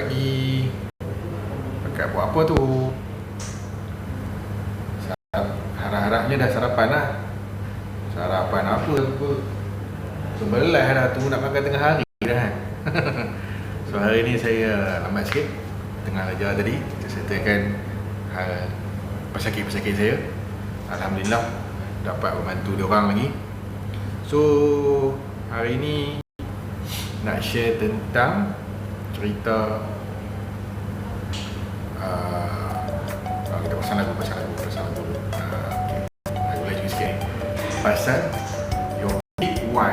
pagi. Pakai buat apa tu? Harap-harapnya dah sarapan lah. Sarapan apa? Sebelah dah, tunggu nak makan tengah hari dah kan. So hari ni saya lambat sikit. Tengah kerja tadi, kita settlekan pesakit-pesakit saya. Alhamdulillah dapat membantu diorang lagi. So hari ni nak share tentang cerita kita pasang lagu okay. Lagu laju sikit ni pasal your big why.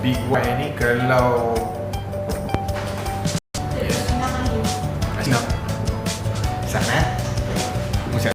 Big why ni kalau senang sana musik.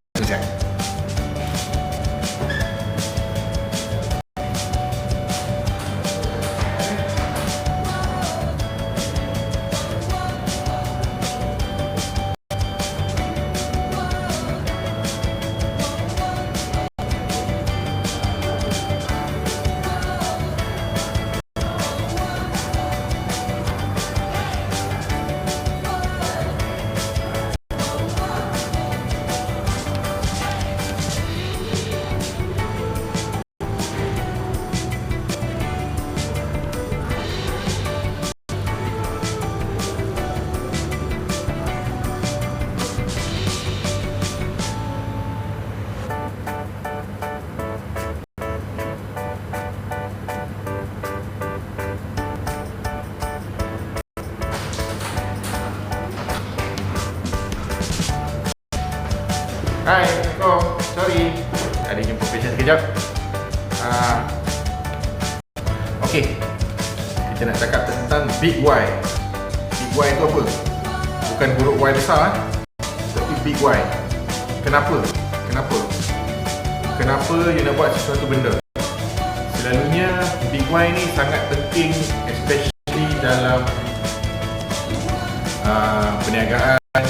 Hai, Assalamualaikum. Sorry, ada jumpa patient sekejap. Okay, kita nak cakap tentang big why. Big why itu apa? Bukan huruf Y besar, tapi big why. Kenapa? Kenapa you nak buat sesuatu benda? Selalunya big why ni sangat penting, especially dalam perniagaan,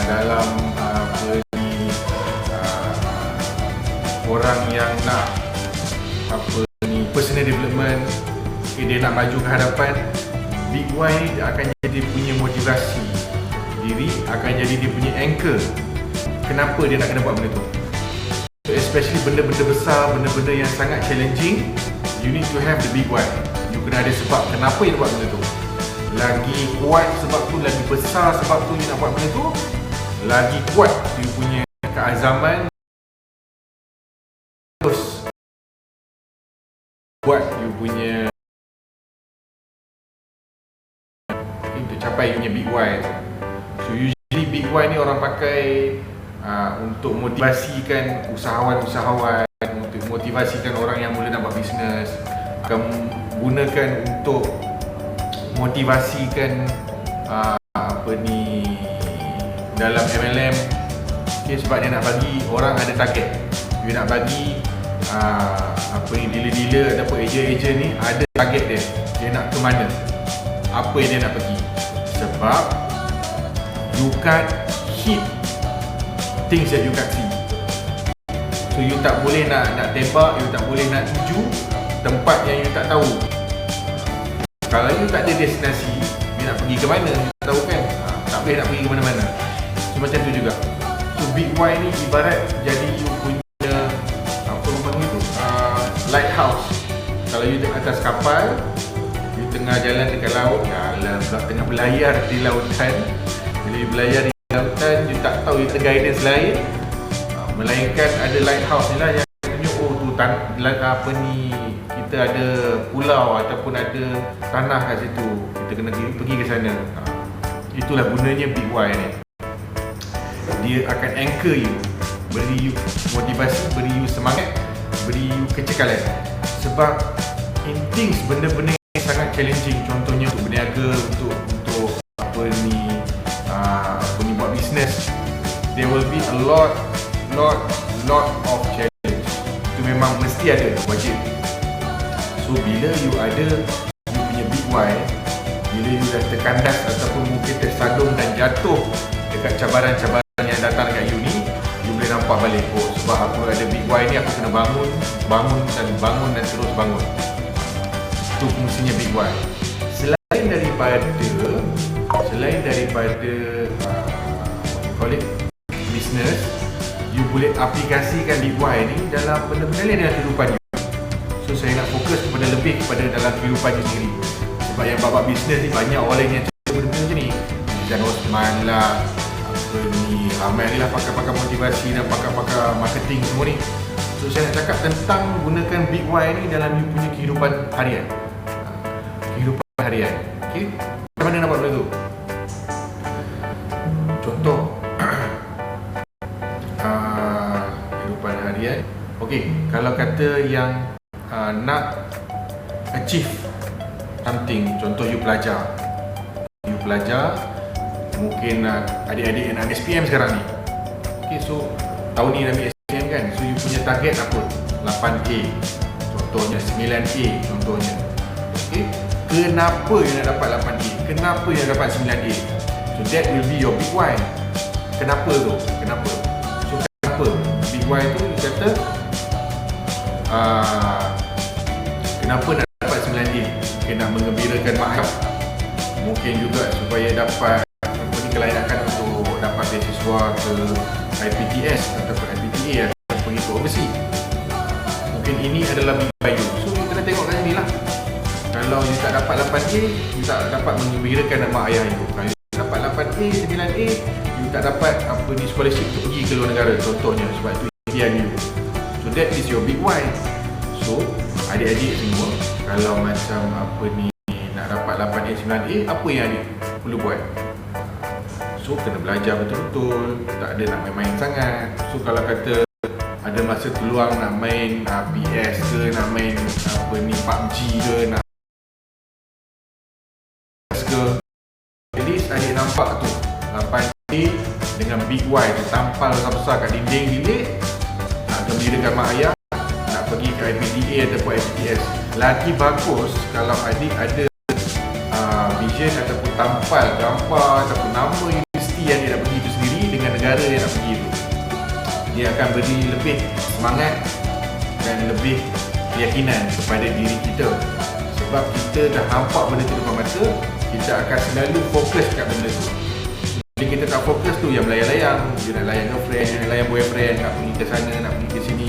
dalam orang yang nak personal development, dia nak maju ke hadapan. Big why ni akan jadi punya motivasi diri, akan jadi dia punya anchor. Kenapa dia nak kena buat benda tu? So, especially benda-benda besar, benda-benda yang sangat challenging, you need to have the big why. You kena ada sebab kenapa you nak buat benda tu. Lagi kuat sebab tu, lagi besar sebab tu you nak buat benda tu, lagi kuat you punya keazaman terus buat you punya untuk capai you punya big why. So usually big why ni orang pakai untuk motivasikan usahawan-usahawan, untuk motivasikan orang yang mula nak buat bisnes, gunakan untuk motivasikan dalam MLM. Okay, sebab dia nak bagi orang ada target. Dia nak bagi dealer-dealer ataupun ejen-ejen ni ada target dia. Dia nak ke mana, apa yang dia nak pergi. Sebab you can't hit things that you can't see. So you tak boleh nak tembak, you tak boleh nak tuju tempat yang you tak tahu. Kalau you tak ada destinasi, you nak pergi ke mana, you tak tahu kan. Tak boleh nak pergi ke mana-mana. So macam tu juga. So big why ni ibarat jadi you punya lighthouse. Kalau you tengah atas kapal, you tengah jalan dekat laut, tengah berlayar di lautan. Bila you berlayar di lautan, you tak tahu you guidance lain, melainkan ada lighthouse ni lah yang tunjuk, kita ada pulau ataupun ada tanah kat situ, kita kena pergi ke sana. Itulah gunanya big why ni. Dia akan anchor you, beri you motivasi, beri you semangat, beri you kecekalan. Sebab in things, benda-benda yang sangat challenging, contohnya untuk berniaga, untuk buat bisnes, there will be a lot of challenge. Itu memang mesti ada, wajib. So bila you ada you punya big why, bila you dah terkandas ataupun mungkin tersadung dan jatuh dekat cabaran-cabaran yang datang dekat you ni, you boleh nampak balik, sebab aku ada big why ni, aku kena bangun dan terus bangun. Itu fungsinya big why. Selain daripada kepada call it business, you boleh aplikasikan Big Y ni dalam benda-benda lain dalam kehidupan you. So saya nak fokus lebih kepada dalam kehidupan you sendiri. Sebab yang bab bisnes ni banyak orang yang cakap benda-benda macam ni, Jan Osman lah, apa ni, ramai ni lah pakar-pakar motivasi dan pakar-pakar marketing semua ni. So saya nak cakap tentang gunakan Big Y ni dalam you punya kehidupan harian. Kehidupan harian. Okay, macam mana nak buat benda tu? Contoh kehidupan harian. Okay, kalau kata yang nak achieve something, contoh you pelajar, mungkin adik-adik yang nak SPM sekarang ni. Okay, so tahun ni nak ambil SPM kan, so you punya target apa? 8A contohnya, 9A contohnya. Okay, kenapa you nak dapat 8A? Kenapa you nak dapat 9A? So that will be your Big Y. Kenapa tu? Kenapa? So kenapa? Big Y tu you kata kenapa nak dapat 9A? Mungkin nak mengembirakan mak ayah, mungkin juga supaya dapat kelayakan untuk dapat beasiswa ke IPTS ataupun IPTA atau pergi ke overseas. Mungkin ini adalah Big Y you. So you kena tengok kat sini lah. Kalau you tak dapat 8A, you tak dapat mengembirakan mak ayah you. Kalau you dapat 8A, 9A, you tak dapat apa ni, scholarship untuk pergi ke luar negara contohnya, sebab itu impian you. So that is your Big Y. So adik-adik semua, kalau macam apa ni nak dapat 8A, 9A, apa yang adik perlu buat? So kena belajar betul-betul, tak ada nak main-main sangat. So kalau kata ada masa peluang nak main PS ke, nak main apa ni PUBG ke, nak ke, at least adik nampak tu 8A dengan Big Y tu tampal besar-besar kat dinding bilik, nak gembirakan mak ayah, nak pergi ke IPTA ataupun IPTS. Lagi bagus kalau adik ada vision ataupun tampal gambar ataupun nama universiti yang dia nak pergi itu sendiri dengan negara yang nak pergi itu. Dia akan beri lebih semangat dan lebih keyakinan kepada diri kita. Sebab kita dah nampak benda tu depan mata, kita akan selalu fokus kat benda tu. Bila kita tak fokus tu, yang melayang-layang, dia nak layan girlfriend, dia nak layan boyfriend, nak pergi ke sana, nak pergi ke sini.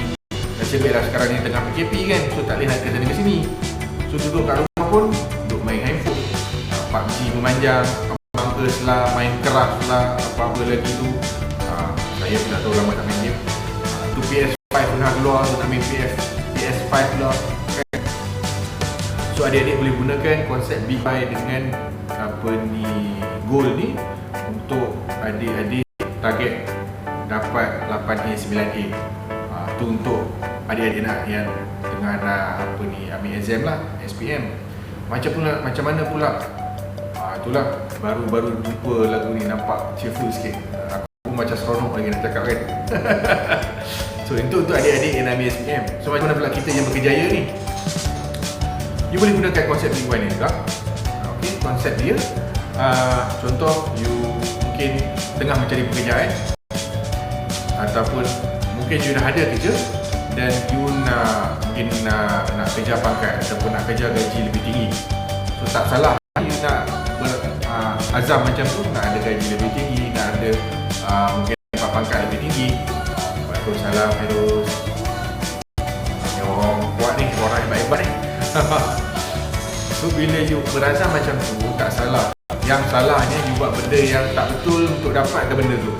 Nasib baiklah sekarang ni tengah PKP kan, so tak boleh nak ke sana ke sini. So duduk kat rumah pun, duduk main handphone, PUBG memanjang, Among Us lah, Minecraft lah, apa-apa lagi tu. Saya pun tak tahu lama tak main game. Tu PS5 pernah keluar, tu nak main PS5 pula kan. So adik-adik boleh gunakan konsep Big Y dengan apa ni, goal ni untuk adik-adik target dapat 8A, 9A. Tu untuk adik-adik nak yang tengah nak apa ni, ambil exam lah, SPM. Macam mana pula? Itulah baru jumpa lagu ni, nampak cheerful sikit. Aku macam seronok lagi nak cakap kan. So untuk adik-adik yang nak ambil SPM. So macam mana pula kita yang berkejaya ni? You boleh gunakan konsep Big Y ni juga. Okay, konsep dia contoh you mungkin tengah mencari pekerjaan, ataupun mungkin you dah ada kerja dan you mungkin nak kerja pangkat ataupun nak kerja gaji lebih tinggi. So tak salah you nak azam macam tu, nak ada gaji lebih tinggi, nak ada mungkin pangkat lebih tinggi. Waalaikumsalam Hairus. Ni orang kuat ni, orang hebat-hebat ni. So bila you berazam macam tu, tak salah. Yang salahnya you buat benda yang tak betul untuk dapatkan benda tu.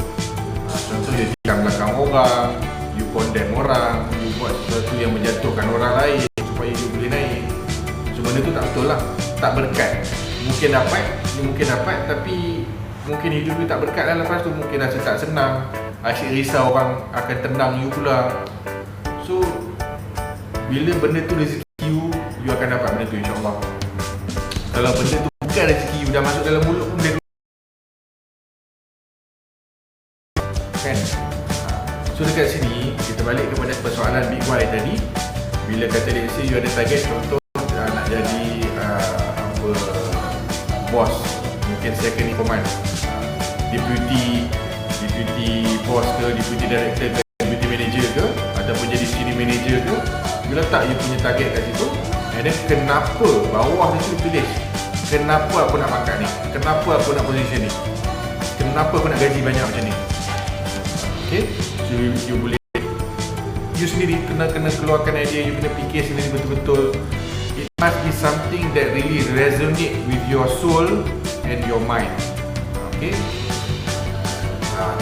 Contoh you tikam belakang orang, you condemn orang, you buat sesuatu yang menjatuhkan orang lain supaya you boleh naik. So benda tu tak betul lah, tak berkat. Mungkin dapat, tapi mungkin hidup you tak berkat lah. Lepas tu mungkin rasa tak senang, asyik risau orang akan tendang you pula. So bila benda tu rezeki you akan dapat benda tu insyaAllah. Kalau benda tu bukan rezeki you, dah masuk dalam mulut pun benda tu kan. So dekat sini kita balik kepada persoalan Big Y tadi. Bila kata let's say you ada target, contoh nak jadi bos, mungkin second in command, deputy boss ke, deputy director ke, deputy manager ke, ataupun jadi senior manager ke. You letak you punya target kat situ, and then kenapa bawah tu tulis kenapa aku nak pangkat ni, kenapa aku nak position ni. kenapa aku nak gaji banyak macam ni. Okay, so you boleh, you sendiri kena keluarkan idea, you kena fikir sendiri betul-betul. It must be something that really resonate with your soul and your mind. Okay,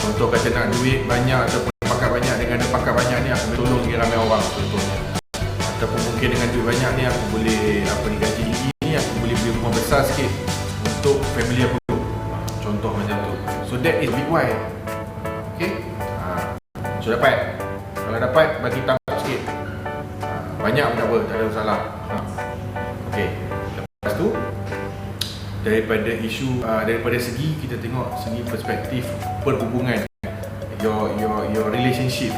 contoh kata nak duit banyak ataupun pakat banyak, dengan ada pakat banyak ni aku boleh tolong lagi ramai orang contohnya. Ataupun mungkin dengan duit banyak ni aku boleh gaji tinggi ni aku boleh beli rumah besar sikit untuk family aku. Contoh macam tu. So that is big why. Okay, so dapat. Kalau dapat bagi tambah sikit. Banyak pun tak apa, tak ada masalah. Okay, lepas tu daripada isu daripada segi kita tengok segi perspektif perhubungan, your relationship.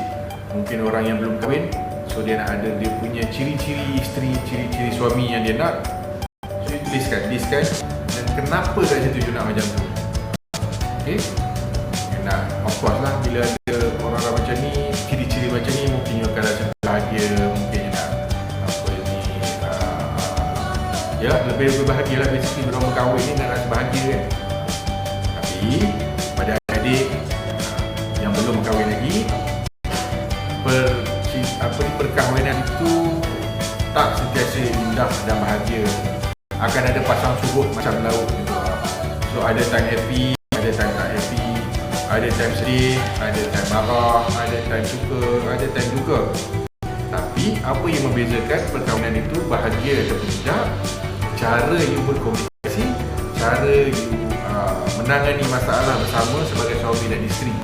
Mungkin orang yang belum kahwin, so dia nak ada dia punya ciri-ciri isteri, ciri-ciri suami yang dia nak. So you tuliskan dan kenapa kat situ you nak macam tu. Okay, nak, of course lah, bila ada orang-orang macam ni, ciri-ciri macam ni, mungkin you akan rasa bahagia, mungkin you nak ya lebih bahagia lah. Basically orang berkahwin ni nak rasa bahagia kan. Tapi pada adik yang belum berkahwin lagi, perkahwinan itu tak sentiasa indah dan bahagia. Akan ada pasang surut macam laut gitu. So ada time happy, ada time tak happy, ada time sedih, ada time marah, ada time suka, ada time duka. Tapi apa yang membezakan perkahwinan itu bahagia ataupun tidak, cara you berkomunikasi, cara you menangani masalah bersama sebagai suami dan isteri.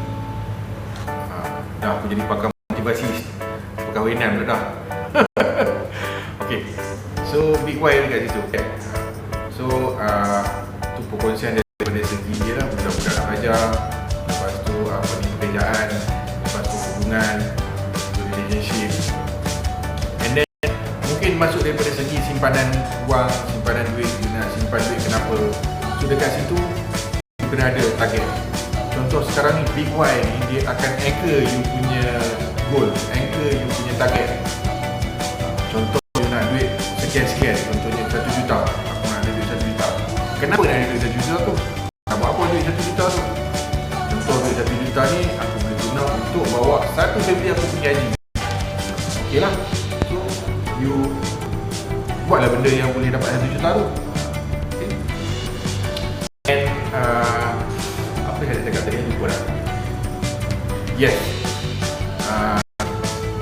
Dah aku jadi pakar motivasi perkahwinan pula dah. Okay, so big why dekat situ. Okay. So tu perkongsian daripada segi dia lah, budak-budak nak belajar, lepas tu pekerjaan, lepas tu hubungan, relationship. And then mungkin masuk daripada segi simpanan wang, simpanan duit, you nak simpan duit kenapa. So dekat situ you kena ada target. Contoh sekarang ni big why ni dia akan anchor you punya goal, anchor you punya target. Contoh you nak duit sekian-sekian, contohnya 1 juta, aku nak ada duit 1 juta. Kenapa nak ada duit 1 juta tu? Nak buat apa duit 1 juta tu? Contoh duit 1 juta ni aku boleh guna untuk bawa satu family aku pergi haji. Okey lah. So you buatlah benda yang boleh dapat 1 juta tu. Okay. And apa yang saya cakap tadi, lupa dah. Yes,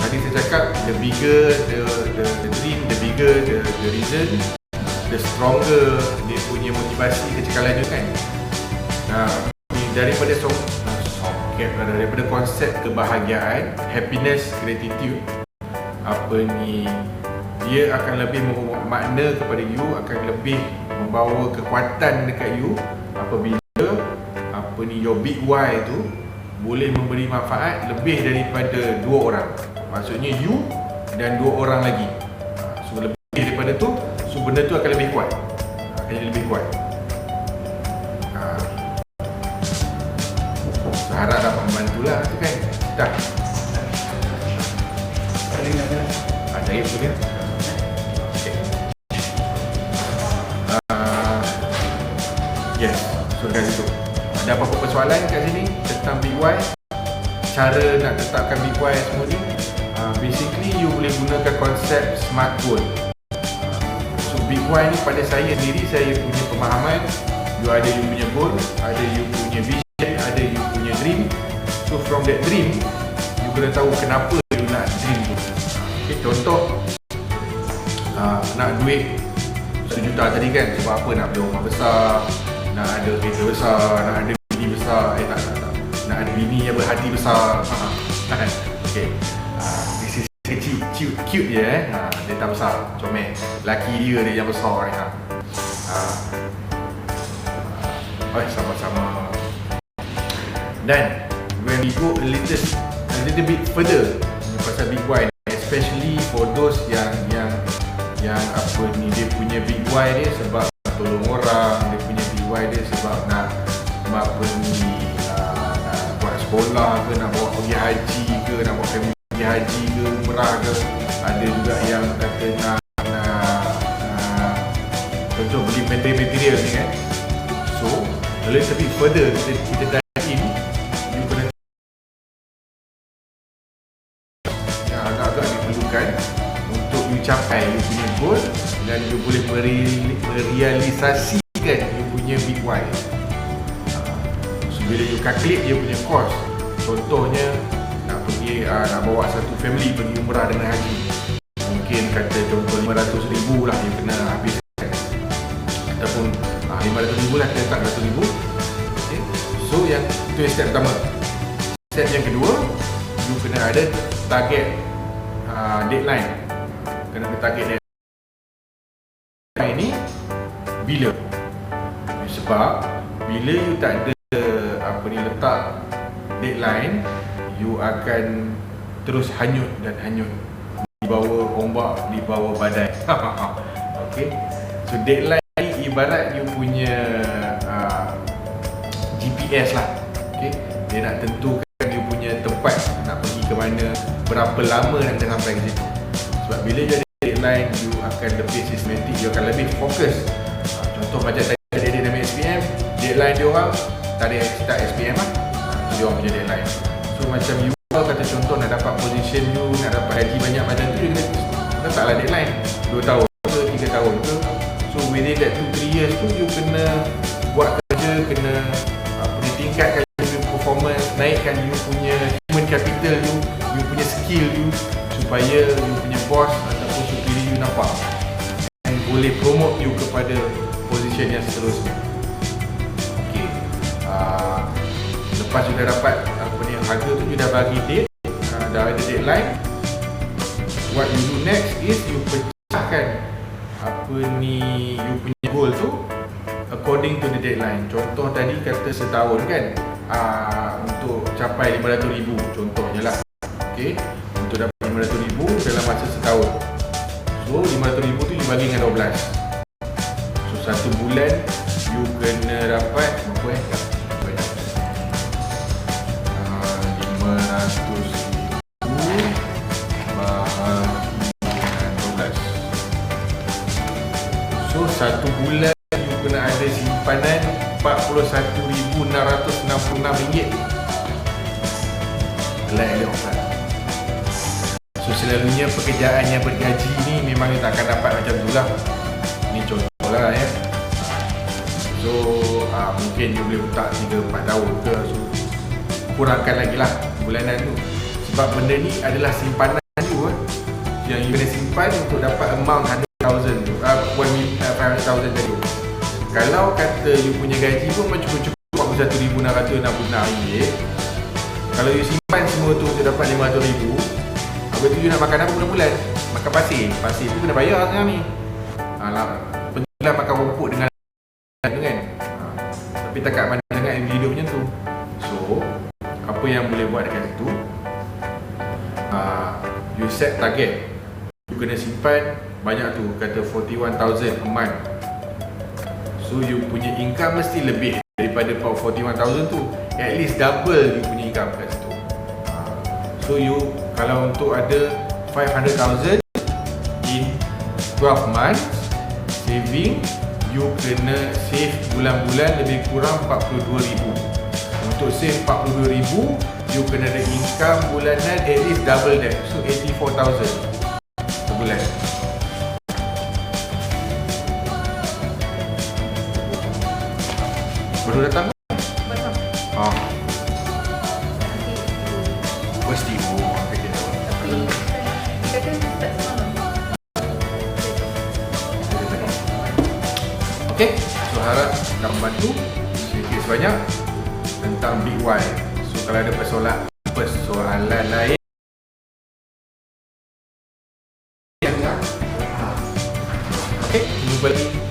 tadi saya cakap the bigger the dream, the bigger the reason, the stronger dia punya motivasi kecekalan dia kan. Daripada daripada konsep kebahagiaan, happiness, gratitude, dia akan lebih makna kepada you, akan lebih membawa kekuatan dekat you apabila your big why tu boleh memberi manfaat lebih daripada 2 orang. Maksudnya you dan 2 orang lagi. So lebih daripada tu, so benda tu akan lebih kuat. Akan jadi lebih kuat. So harap dapat membantulah tu kan. Dah. Cari tu dia. Okay. Yes, so dekat situ. Ada apa-apa persoalan kat sini tentang big why, cara nak tetapkan big why semua ni, basically you boleh gunakan konsep smart goal. So big why ni pada saya sendiri, saya punya pemahaman, you ada you punya goal, ada you punya vision, ada you punya dream. So from that dream, you kena tahu kenapa you nak dream tu. Okay, contoh nak duit 1 juta tadi kan, sebab apa? Nak beli rumah besar, nak ada kereta besar, nak ada bini besar, tak. Nak ada bini yang berhati besar. Okay, this is cute je dia tak besar, comel. Laki dia yang besar ni. Sama-sama. Dan when we go a little bit further pasal big why, especially for those yang dia punya big why dia sebab tolong orang, dia punya big why dia sebab nak buat sekolah ke, nak bawa pergi haji ke, nak bawa family pergi haji ke, umrah ke. Ada juga yang kata nak contoh beli material ni kan. So a little bit further kita dive boleh merealisasikan you punya big why. So bila you calculate dia punya cost, contohnya nak pergi nak bawa satu family pergi umrah dengan haji, mungkin kata contoh 500,000 lah you kena habiskan, ataupun 500,000 lah, kita tak 100,000. Okay. So yang itu step pertama. Step yang kedua, you kena ada target deadline. Kena ada target deadline ini bila. Sebab bila you tak ada letak deadline, you akan terus hanyut dan hanyut di bawah ombak, di bawah badai. Okay. So deadline ni ibarat you punya GPS lah. Okay. Dia nak tentukan you punya tempat nak pergi ke mana, berapa lama nak kena sampai ke situ. Sebab bila you ada deadline, you akan lebih sistematik, you akan lebih fokus. Contoh macam tadi ada nama SPM, deadline dia orang tarikh start SPM lah, itu dia orang punya deadline. So macam you kata contoh nak dapat position you, nak dapat haji banyak macam tu, you kena letaklah deadline 2 tahun ke 3 tahun ke. So within that 2-3 years tu, you kena buat kerja, kena tingkatkan you performance, naikkan you punya human capital you punya skill you, supaya you punya boss ataupun superior you nampak dan boleh promote you kepada position yang seterusnya. Okay. Lepas you dah dapat harga tu, you dah bagi date, dah ada deadline, what you do next is you pecahkan you punya goal tu according to the deadline. Contoh tadi kata setahun kan, untuk capai 500,000 contohnya lah. Okay. Untuk dapat 500,000 dalam masa setahun, so 500,000 tu you bagi dengan 12. So 1 bulan you kena dapat berapa banyak 500,000 bahagi dengan 12. So 1 bulan you kena ada simpanan RM41,666. Lain orang. So selalunya pekerjaan yang bergaji ni memang you tak akan dapat macam tu lah. Ni contoh lah ya. So mungkin you boleh letak 3-4 tahun ke, so kurangkan lagi lah bulanan tu. Sebab benda ni adalah simpanan tu yang you kena simpan untuk dapat amount 100,000 tu, 500,000 tadi. Kalau kata you punya gaji pun cukup RM41,666, kalau you simpan semua tu untuk dapat RM500,000, habis tu you nak makan apa bulan-bulan? Makan pasir tu kena bayar sekarang ni. Betul makan rumput dengan kan. Tapi takat mana dengan hidup macam tu. So apa yang boleh buat dekat situ, you set target, you kena simpan banyak tu, kata 41,000 a month. So you punya income mesti lebih daripada 41,000 tu, at least double you punya income kat situ. So you kalau untuk ada 500,000 in 12 months saving, you kena save bulan-bulan lebih kurang 42,000. Untuk save 42,000, you kena ada income bulanan at least double that, so 84,000 sebulan. Baru datang ke? Belum. Pasti Tapi kata start semalam. Okay, so harap akan membantu sedikit sebanyak tentang Big Why. So kalau ada persoalan lain, okay, jumpa lagi.